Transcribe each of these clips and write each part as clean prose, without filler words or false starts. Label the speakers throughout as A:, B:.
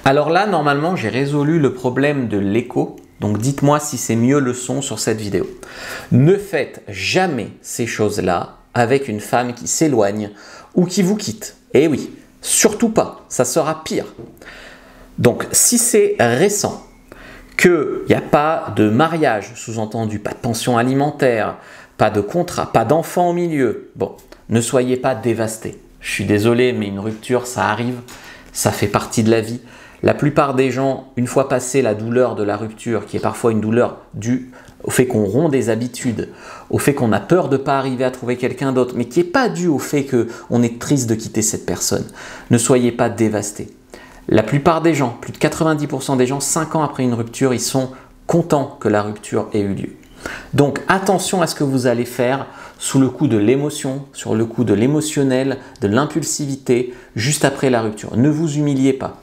A: Alors là, normalement, j'ai résolu le problème de l'écho. Donc dites-moi si c'est mieux le son sur cette vidéo. Ne faites jamais ces choses-là avec une femme qui s'éloigne ou qui vous quitte. Eh oui, surtout pas, ça sera pire. Donc si c'est récent, qu'il n'y a pas de mariage, sous-entendu, pas de pension alimentaire, pas de contrat, pas d'enfant au milieu, bon, ne soyez pas dévastés. Je suis désolé, mais une rupture, ça arrive, ça fait partie de la vie. La plupart des gens, une fois passé la douleur de la rupture, qui est parfois une douleur due au fait qu'on rompt des habitudes, au fait qu'on a peur de ne pas arriver à trouver quelqu'un d'autre, mais qui n'est pas dû au fait qu'on est triste de quitter cette personne, ne soyez pas dévastés. La plupart des gens, plus de 90% des gens, 5 ans après une rupture, ils sont contents que la rupture ait eu lieu. Donc attention à ce que vous allez faire sous le coup de l'émotion, sur le coup de l'émotionnel, de l'impulsivité, juste après la rupture. Ne vous humiliez pas.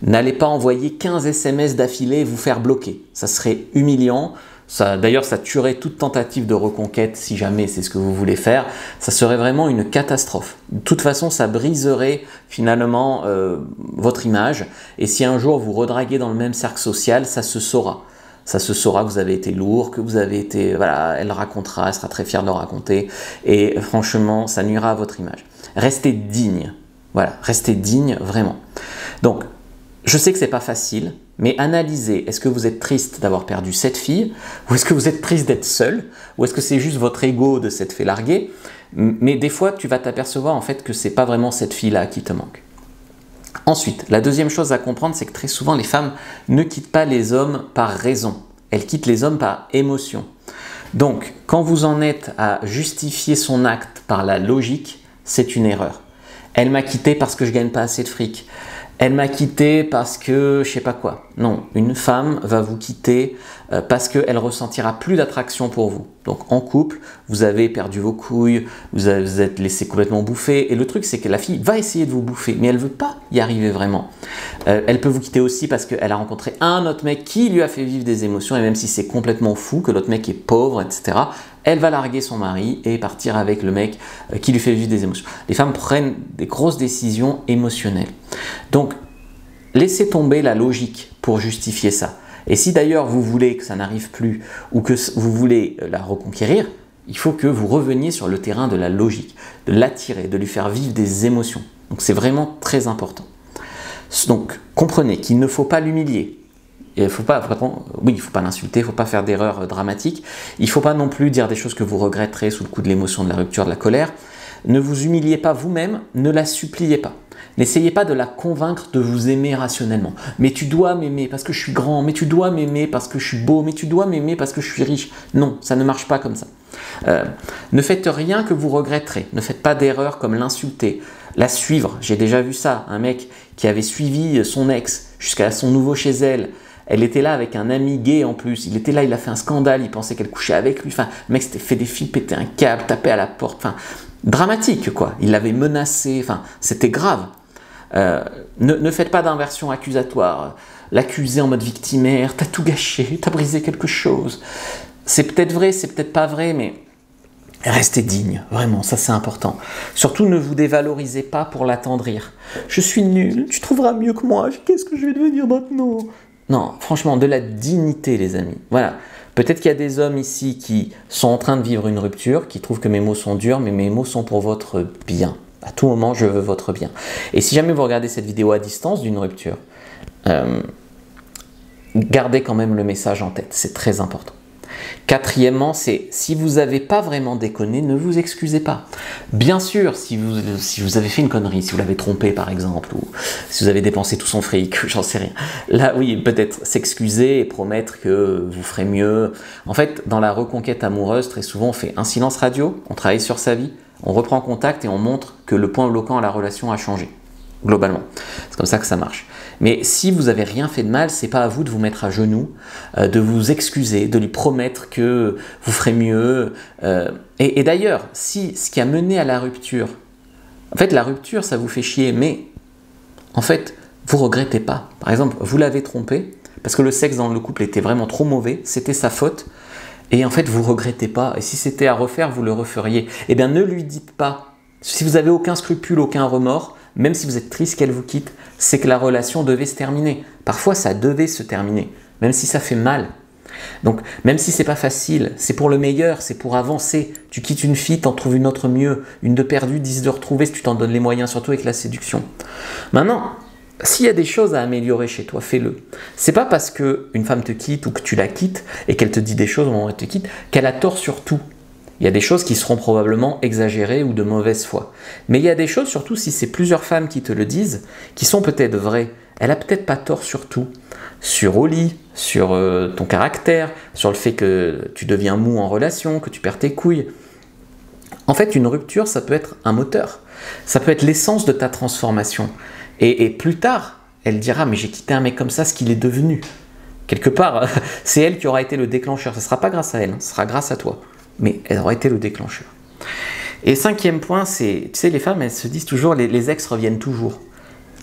A: N'allez pas envoyer 15 SMS d'affilée et vous faire bloquer. Ça serait humiliant. D'ailleurs, ça tuerait toute tentative de reconquête si jamais c'est ce que vous voulez faire. Ça serait vraiment une catastrophe. De toute façon, ça briserait finalement votre image. Et si un jour vous redraguez dans le même cercle social, ça se saura. Ça se saura que vous avez été lourd, que vous avez été... Voilà, elle racontera, elle sera très fière de le raconter. Et franchement, ça nuira à votre image. Restez digne. Voilà, restez digne vraiment. Donc, je sais que c'est pas facile, mais analysez, est-ce que vous êtes triste d'avoir perdu cette fille, ou est-ce que vous êtes triste d'être seul, ou est-ce que c'est juste votre ego de s'être fait larguer? Mais des fois, tu vas t'apercevoir en fait que c'est pas vraiment cette fille-là qui te manque. Ensuite, la deuxième chose à comprendre, c'est que très souvent, les femmes ne quittent pas les hommes par raison. Elles quittent les hommes par émotion. Donc, quand vous en êtes à justifier son acte par la logique, c'est une erreur. Elle m'a quitté parce que je gagne pas assez de fric. Elle m'a quitté parce que je sais pas quoi. Non, une femme va vous quitter parce qu'elle ressentira plus d'attraction pour vous. Donc en couple, vous avez perdu vos couilles, vous êtes laissé complètement bouffer. Et le truc, c'est que la fille va essayer de vous bouffer, mais elle veut pas y arriver vraiment. Elle peut vous quitter aussi parce qu'elle a rencontré un autre mec qui lui a fait vivre des émotions. Et même si c'est complètement fou, que l'autre mec est pauvre, etc., elle va larguer son mari et partir avec le mec qui lui fait vivre des émotions. Les femmes prennent des grosses décisions émotionnelles. Donc, laissez tomber la logique pour justifier ça. Et si d'ailleurs vous voulez que ça n'arrive plus ou que vous voulez la reconquérir, il faut que vous reveniez sur le terrain de la logique, de l'attirer, de lui faire vivre des émotions. Donc c'est vraiment très important. Donc comprenez qu'il ne faut pas l'humilier. Il ne faut pas l'insulter, il ne faut pas faire d'erreurs dramatiques. Il ne faut pas non plus dire des choses que vous regretterez sous le coup de l'émotion, de la rupture, de la colère. Ne vous humiliez pas vous-même, ne la suppliez pas. N'essayez pas de la convaincre de vous aimer rationnellement. Mais tu dois m'aimer parce que je suis grand, mais tu dois m'aimer parce que je suis beau, mais tu dois m'aimer parce que je suis riche. Non, ça ne marche pas comme ça. Ne faites rien que vous regretterez. Ne faites pas d'erreur comme l'insulter, la suivre. J'ai déjà vu ça, un mec qui avait suivi son ex jusqu'à son nouveau chez elle. Elle était là avec un ami gay en plus. Il était là, il a fait un scandale, il pensait qu'elle couchait avec lui. Enfin, le mec s'était fait des filles, péter un câble, taper à la porte. Enfin, dramatique quoi. Il l'avait menacé. Enfin, c'était grave. Ne faites pas d'inversion accusatoire. L'accuser en mode victimaire, t'as tout gâché, t'as brisé quelque chose. C'est peut-être vrai, c'est peut-être pas vrai, mais restez digne, vraiment, ça c'est important. Surtout ne vous dévalorisez pas pour l'attendrir. Je suis nul, tu trouveras mieux que moi, qu'est-ce que je vais devenir maintenant? Non, franchement, de la dignité les amis. Voilà, peut-être qu'il y a des hommes ici qui sont en train de vivre une rupture, qui trouvent que mes mots sont durs, mais mes mots sont pour votre bien. À tout moment, je veux votre bien. Et si jamais vous regardez cette vidéo à distance d'une rupture, gardez quand même le message en tête, c'est très important. Quatrièmement, c'est si vous n'avez pas vraiment déconné, ne vous excusez pas. Bien sûr, si vous avez fait une connerie, si vous l'avez trompé par exemple, ou si vous avez dépensé tout son fric, j'en sais rien. Là, oui, peut-être s'excuser et promettre que vous ferez mieux. En fait, dans la reconquête amoureuse, très souvent, on fait un silence radio, on travaille sur sa vie, on reprend contact et on montre que le point bloquant à la relation a changé, globalement. C'est comme ça que ça marche. Mais si vous n'avez rien fait de mal, c'est pas à vous de vous mettre à genoux, de vous excuser, de lui promettre que vous ferez mieux. Et d'ailleurs, si ce qui a mené à la rupture, en fait la rupture ça vous fait chier, mais en fait vous regrettez pas. Par exemple, vous l'avez trompé parce que le sexe dans le couple était vraiment trop mauvais, c'était sa faute. Et en fait, vous ne regrettez pas. Et si c'était à refaire, vous le referiez. Eh bien, ne lui dites pas. Si vous n'avez aucun scrupule, aucun remords, même si vous êtes triste qu'elle vous quitte, c'est que la relation devait se terminer. Parfois, ça devait se terminer, même si ça fait mal. Donc, même si c'est pas facile, c'est pour le meilleur, c'est pour avancer. Tu quittes une fille, t'en trouves une autre mieux. Une de perdue, 10 de retrouvée si tu t'en donnes les moyens, surtout avec la séduction. Maintenant, s'il y a des choses à améliorer chez toi, fais-le. C'est pas parce qu'une femme te quitte ou que tu la quittes et qu'elle te dit des choses au moment où elle te quitte qu'elle a tort sur tout. Il y a des choses qui seront probablement exagérées ou de mauvaise foi. Mais il y a des choses, surtout si c'est plusieurs femmes qui te le disent, qui sont peut-être vraies. Elle a peut-être pas tort sur tout. Sur au lit, sur ton caractère, sur le fait que tu deviens mou en relation, que tu perds tes couilles. En fait, une rupture, ça peut être un moteur. Ça peut être l'essence de ta transformation. Et plus tard, elle dira « mais j'ai quitté un mec comme ça, ce qu'il est devenu ». Quelque part, c'est elle qui aura été le déclencheur. Ce ne sera pas grâce à elle, ce sera grâce à toi. Mais elle aura été le déclencheur. Et cinquième point, c'est, tu sais, les femmes, elles se disent toujours, les ex reviennent toujours.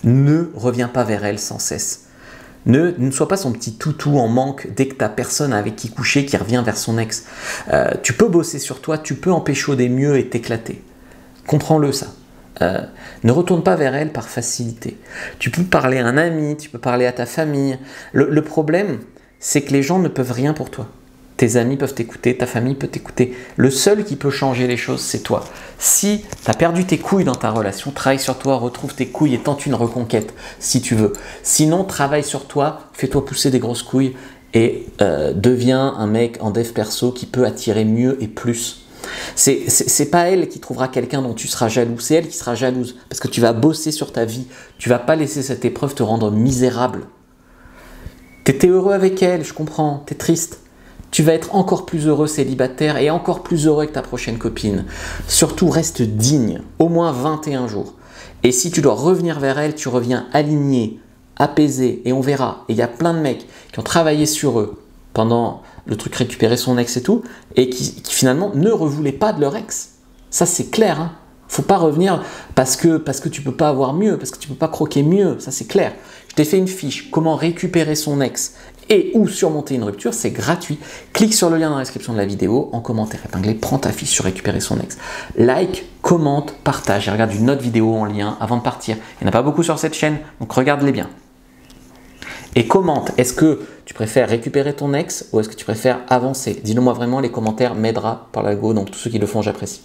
A: Ne reviens pas vers elles sans cesse. Ne sois pas son petit toutou en manque dès que tu n'as personne avec qui coucher qui revient vers son ex. Tu peux bosser sur toi, tu peux empêcher des mieux et t'éclater. Comprends-le ça. Ne retourne pas vers elle par facilité. Tu peux parler à un ami, tu peux parler à ta famille. Le problème, c'est que les gens ne peuvent rien pour toi. Tes amis peuvent t'écouter, ta famille peut t'écouter. Le seul qui peut changer les choses, c'est toi. Si tu as perdu tes couilles dans ta relation, travaille sur toi, retrouve tes couilles et tente une reconquête, si tu veux. Sinon, travaille sur toi, fais-toi pousser des grosses couilles et deviens un mec en dev perso qui peut attirer mieux et plus. C'est pas elle qui trouvera quelqu'un dont tu seras jaloux, c'est elle qui sera jalouse. Parce que tu vas bosser sur ta vie, tu vas pas laisser cette épreuve te rendre misérable. T'étais heureux avec elle, je comprends, t'es triste. Tu vas être encore plus heureux célibataire et encore plus heureux avec ta prochaine copine. Surtout, reste digne, au moins 21 jours. Et si tu dois revenir vers elle, tu reviens aligné, apaisé, et on verra. Et il y a plein de mecs qui ont travaillé sur eux pendant le truc récupérer son ex et tout, et qui finalement ne revoulaient pas de leur ex. Ça, c'est clair, hein. Faut pas revenir parce que tu peux pas avoir mieux, parce que tu peux pas croquer mieux, ça c'est clair. Je t'ai fait une fiche, comment récupérer son ex et ou surmonter une rupture, c'est gratuit. Clique sur le lien dans la description de la vidéo, en commentaire épinglé, prends ta fiche sur récupérer son ex. Like, commente, partage et regarde une autre vidéo en lien avant de partir. Il n'y en a pas beaucoup sur cette chaîne, donc regarde-les bien. Et commente, est-ce que tu préfères récupérer ton ex ou est-ce que tu préfères avancer? Dis-le moi vraiment, les commentaires m'aidera par l'algo, donc tous ceux qui le font, j'apprécie.